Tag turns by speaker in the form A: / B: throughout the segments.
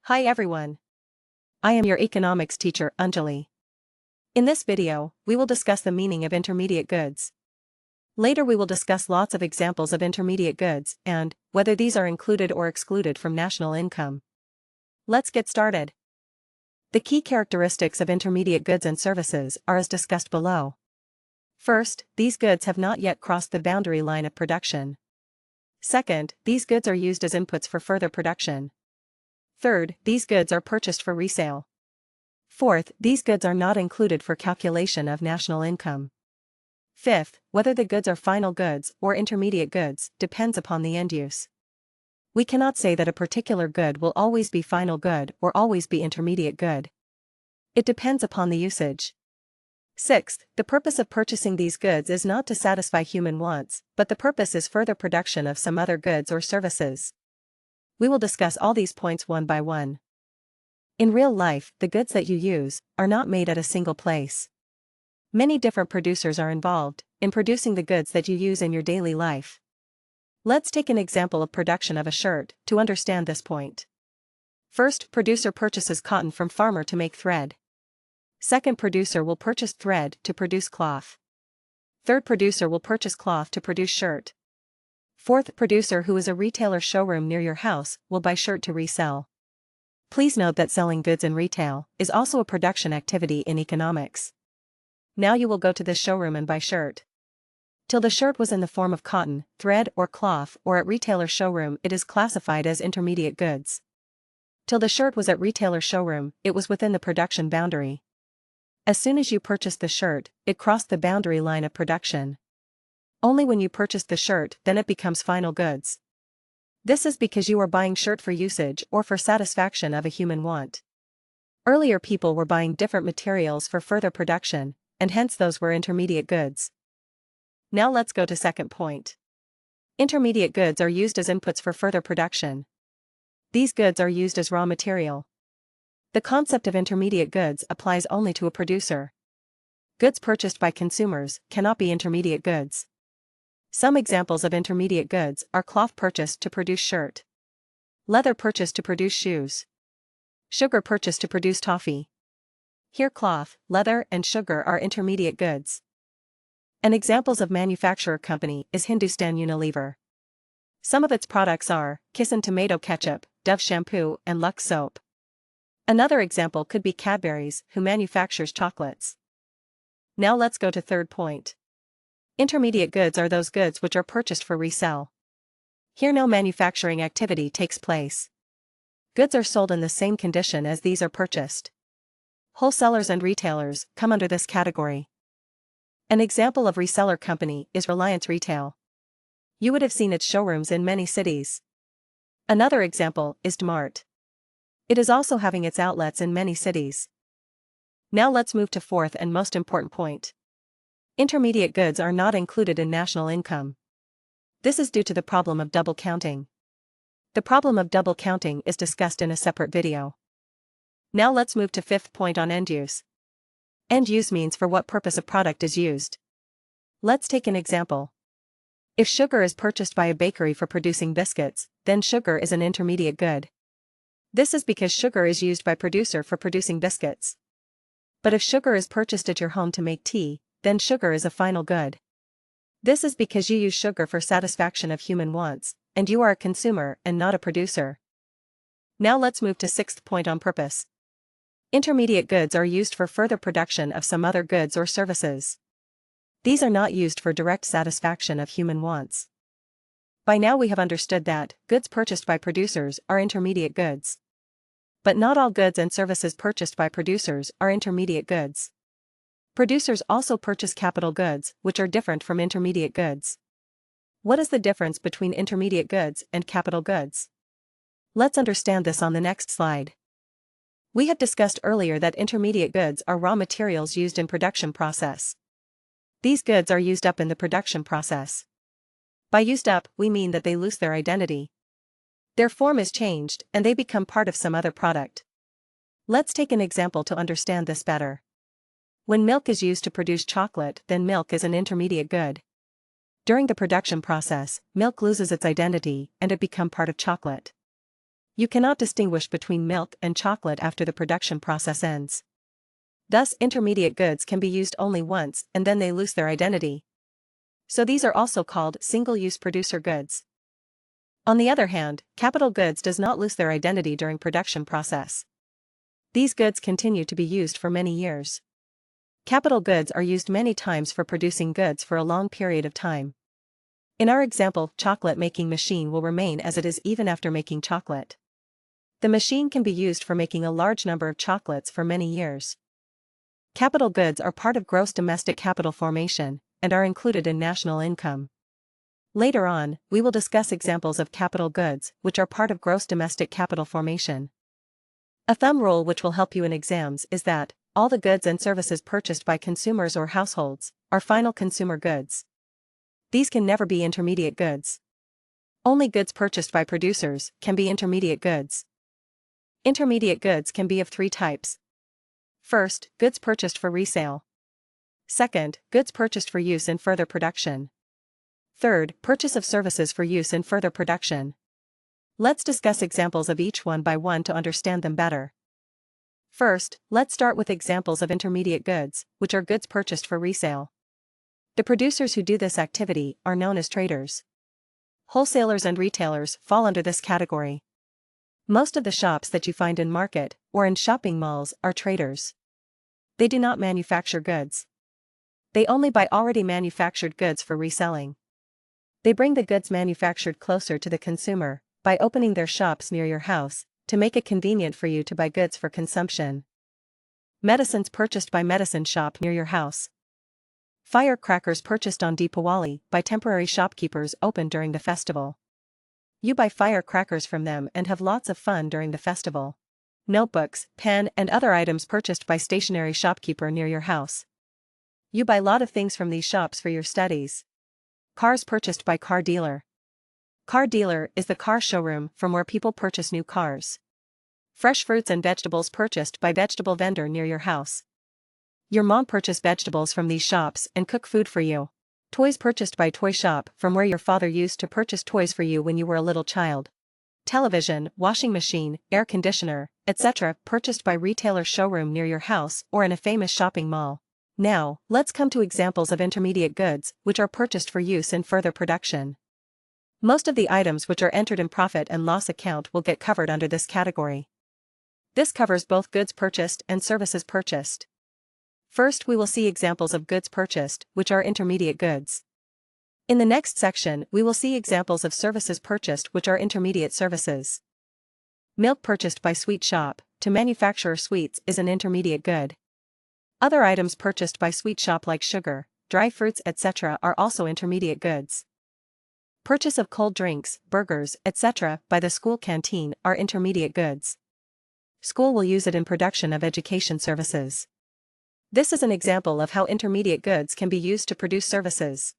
A: Hi everyone. I am your economics teacher Anjali. In this video, we will discuss the meaning of intermediate goods. Later we will discuss lots of examples of intermediate goods and whether these are included or excluded from national income. Let's get started. The key characteristics of intermediate goods and services are as discussed below. First, these goods have not yet crossed the boundary line of production. Second, these goods are used as inputs for further production. Third, these goods are purchased for resale. Fourth, these goods are not included for calculation of national income. Fifth, whether the goods are final goods or intermediate goods depends upon the end use. We cannot say that a particular good will always be final good or always be intermediate good. It depends upon the usage. Sixth, the purpose of purchasing these goods is not to satisfy human wants, but the purpose is further production of some other goods or services. We will discuss all these points one by one. In real life, the goods that you use are not made at a single place. Many different producers are involved in producing the goods that you use in your daily life. Let's take an example of production of a shirt to understand this point. First, producer purchases cotton from farmer to make thread. Second, producer will purchase thread to produce cloth. Third, producer will purchase cloth to produce shirt. Fourth, producer who is a retailer showroom near your house will buy shirt to resell. Please note that selling goods in retail is also a production activity in economics. Now you will go to this showroom and buy shirt. Till the shirt was in the form of cotton, thread or cloth or at retailer showroom it is classified as intermediate goods. Till the shirt was at retailer showroom it was within the production boundary. As soon as you purchased the shirt, it crossed the boundary line of production. Only when you purchase the shirt then it becomes final goods. This is because you are buying shirt for usage or for satisfaction of a human want. Earlier people were buying different materials for further production, and hence those were intermediate goods. Now let's go to second point. Intermediate goods are used as inputs for further production. These goods are used as raw material. The concept of intermediate goods applies only to a producer. Goods purchased by consumers cannot be intermediate goods. Some examples of intermediate goods are cloth purchased to produce shirt, leather purchased to produce shoes, sugar purchased to produce toffee. Here cloth, leather and sugar are intermediate goods. An example of manufacturer company is Hindustan Unilever. Some of its products are Kissan tomato ketchup, Dove shampoo and Lux soap. Another example could be Cadbury's, who manufactures chocolates. Now let's go to third point. Intermediate goods are those goods which are purchased for resale. Here no manufacturing activity takes place. Goods are sold in the same condition as these are purchased. Wholesalers and retailers come under this category. An example of reseller company is Reliance Retail. You would have seen its showrooms in many cities. Another example is DMart. It is also having its outlets in many cities. Now let's move to fourth and most important point. Intermediate goods are not included in national income. This is due to the problem of double counting. The problem of double counting is discussed in a separate video. Now let's move to fifth point on end use. End use means for what purpose a product is used. Let's take an example. If sugar is purchased by a bakery for producing biscuits, then sugar is an intermediate good. This is because sugar is used by producer for producing biscuits. But if sugar is purchased at your home to make tea, then sugar is a final good. This is because you use sugar for satisfaction of human wants, and you are a consumer and not a producer. Now let's move to sixth point on purpose. Intermediate goods are used for further production of some other goods or services. These are not used for direct satisfaction of human wants. By now we have understood that goods purchased by producers are intermediate goods. But not all goods and services purchased by producers are intermediate goods. Producers also purchase capital goods, which are different from intermediate goods. What is the difference between intermediate goods and capital goods? Let's understand this on the next slide. We have discussed earlier that intermediate goods are raw materials used in production process. These goods are used up in the production process. By used up, we mean that they lose their identity. Their form is changed and they become part of some other product. Let's take an example to understand this better. When milk is used to produce chocolate, then milk is an intermediate good. During the production process, milk loses its identity and it becomes part of chocolate. You cannot distinguish between milk and chocolate after the production process ends. Thus, intermediate goods can be used only once and then they lose their identity. So these are also called single-use producer goods. On the other hand, capital goods does not lose their identity during production process. These goods continue to be used for many years. Capital goods are used many times for producing goods for a long period of time. In our example, chocolate making machine will remain as it is even after making chocolate. The machine can be used for making a large number of chocolates for many years. Capital goods are part of gross domestic capital formation and are included in national income. Later on, we will discuss examples of capital goods which are part of gross domestic capital formation. A thumb rule which will help you in exams is that all the goods and services purchased by consumers or households are final consumer goods. These can never be intermediate goods. Only goods purchased by producers can be intermediate goods. Intermediate goods can be of three types. First, goods purchased for resale. Second, goods purchased for use in further production. Third, purchase of services for use in further production. Let's discuss examples of each one by one to understand them better. First, let's start with examples of intermediate goods, which are goods purchased for resale. The producers who do this activity are known as traders. Wholesalers and retailers fall under this category. Most of the shops that you find in market or in shopping malls are traders. They do not manufacture goods. They only buy already manufactured goods for reselling. They bring the goods manufactured closer to the consumer by opening their shops near your house to make it convenient for you to buy goods for consumption. Medicines purchased by medicine shop near your house. Firecrackers purchased on Deepawali by temporary shopkeepers open during the festival. You buy firecrackers from them and have lots of fun during the festival. Notebooks, pen and other items purchased by stationery shopkeeper near your house. You buy lot of things from these shops for your studies. Cars purchased by car dealer. Car dealer is the car showroom from where people purchase new cars. Fresh fruits and vegetables purchased by vegetable vendor near your house. Your mom purchased vegetables from these shops and cook food for you. Toys purchased by toy shop from where your father used to purchase toys for you when you were a little child. Television, washing machine, air conditioner, etc. purchased by retailer showroom near your house or in a famous shopping mall. Now, let's come to examples of intermediate goods which are purchased for use in further production. Most of the items which are entered in profit and loss account will get covered under this category. This covers both goods purchased and services purchased. First, we will see examples of goods purchased, which are intermediate goods. In the next section, we will see examples of services purchased, which are intermediate services. Milk purchased by sweet shop to manufacture sweets is an intermediate good. Other items purchased by sweet shop like sugar, dry fruits, etc. are also intermediate goods. Purchase of cold drinks, burgers, etc. by the school canteen are intermediate goods. School will use it in production of education services. This is an example of how intermediate goods can be used to produce services.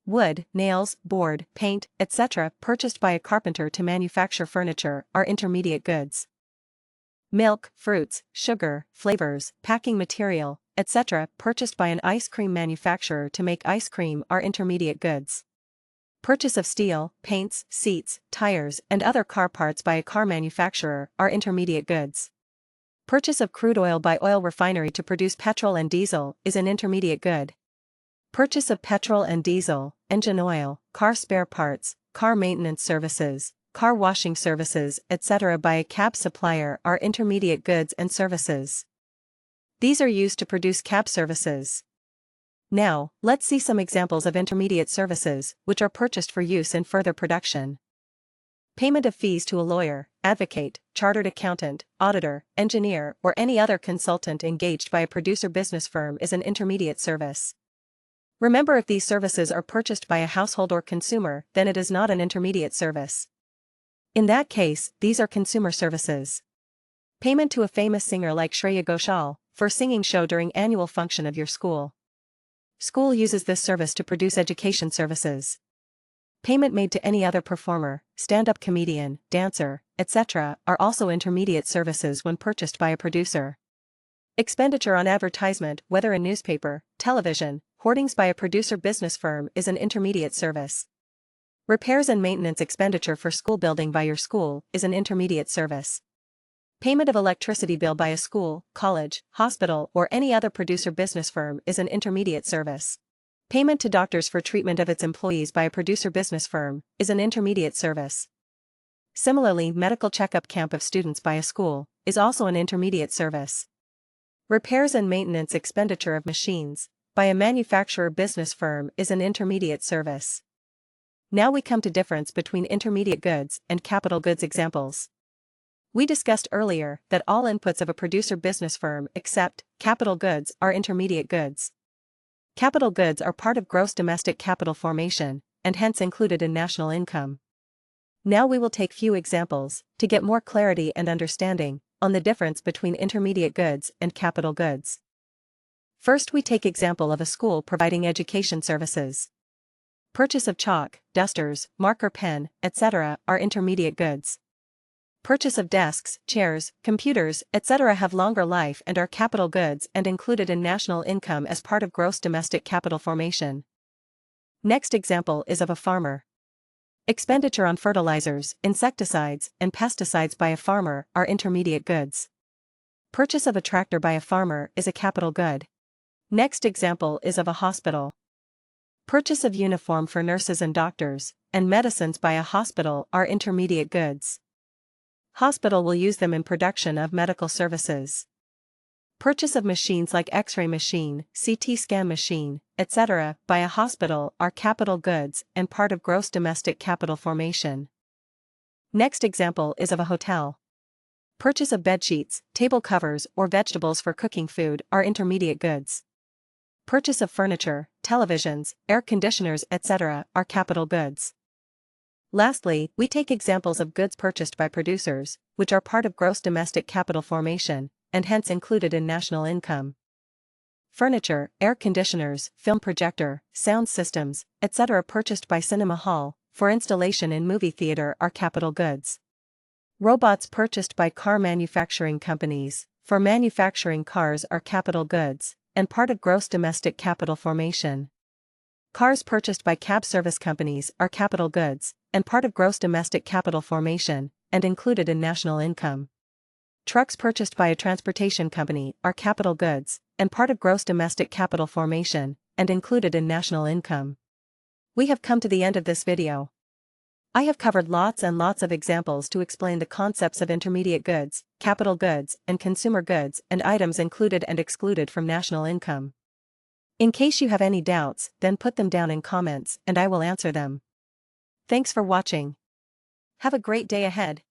A: Wood, nails, board, paint, etc. purchased by a carpenter to manufacture furniture are intermediate goods. Milk, fruits, sugar, flavors, packing material, etc. purchased by an ice cream manufacturer to make ice cream are intermediate goods. Purchase of steel, paints, seats, tires, and other car parts by a car manufacturer are intermediate goods. Purchase of crude oil by oil refinery to produce petrol and diesel is an intermediate good. Purchase of petrol and diesel, engine oil, car spare parts, car maintenance services, car washing services, etc. by a cab supplier are intermediate goods and services. These are used to produce cab services. Now, let's see some examples of intermediate services, which are purchased for use in further production. Payment of fees to a lawyer, advocate, chartered accountant, auditor, engineer, or any other consultant engaged by a producer business firm is an intermediate service. Remember, if these services are purchased by a household or consumer, then it is not an intermediate service. In that case, these are consumer services. Payment to a famous singer like Shreya Ghoshal for singing show during annual function of your school. School uses this service to produce education services. Payment made to any other performer, stand-up comedian, dancer, etc. are also intermediate services when purchased by a producer. Expenditure on advertisement, whether in newspaper, television, hoardings by a producer business firm is an intermediate service. Repairs and maintenance expenditure for school building by your school is an intermediate service. Payment of electricity bill by a school, college, hospital, or any other producer business firm is an intermediate service. Payment to doctors for treatment of its employees by a producer business firm is an intermediate service. Similarly, medical checkup camp of students by a school is also an intermediate service. Repairs and maintenance expenditure of machines by a manufacturer business firm is an intermediate service. Now we come to difference between intermediate goods and capital goods examples. We discussed earlier that all inputs of a producer business firm except capital goods are intermediate goods. Capital goods are part of gross domestic capital formation and hence included in national income. Now we will take few examples to get more clarity and understanding on the difference between intermediate goods and capital goods. First, we take example of a school providing education services. Purchase of chalk, dusters, marker pen, etc. are intermediate goods. Purchase of desks, chairs, computers, etc. have longer life and are capital goods and included in national income as part of gross domestic capital formation. Next example is of a farmer. Expenditure on fertilizers, insecticides, and pesticides by a farmer are intermediate goods. Purchase of a tractor by a farmer is a capital good. Next example is of a hospital. Purchase of uniform for nurses and doctors, and medicines by a hospital are intermediate goods. Hospital will use them in production of medical services. Purchase of machines like X-ray machine, CT scan machine, etc. by a hospital are capital goods and part of gross domestic capital formation. Next example is of a hotel. Purchase of bedsheets, table covers, or vegetables for cooking food are intermediate goods. Purchase of furniture, televisions, air conditioners, etc. are capital goods. Lastly, we take examples of goods purchased by producers, which are part of gross domestic capital formation, and hence included in national income. Furniture, air conditioners, film projector, sound systems, etc. purchased by cinema hall, for installation in movie theater are capital goods. Robots purchased by car manufacturing companies, for manufacturing cars are capital goods, and part of gross domestic capital formation. Cars purchased by cab service companies are capital goods, and part of gross domestic capital formation, and included in national income. Trucks purchased by a transportation company are capital goods, and part of gross domestic capital formation, and included in national income. We have come to the end of this video. I have covered lots and lots of examples to explain the concepts of intermediate goods, capital goods, and consumer goods and items included and excluded from national income. In case you have any doubts, then put them down in comments and I will answer them. Thanks for watching. Have a great day ahead.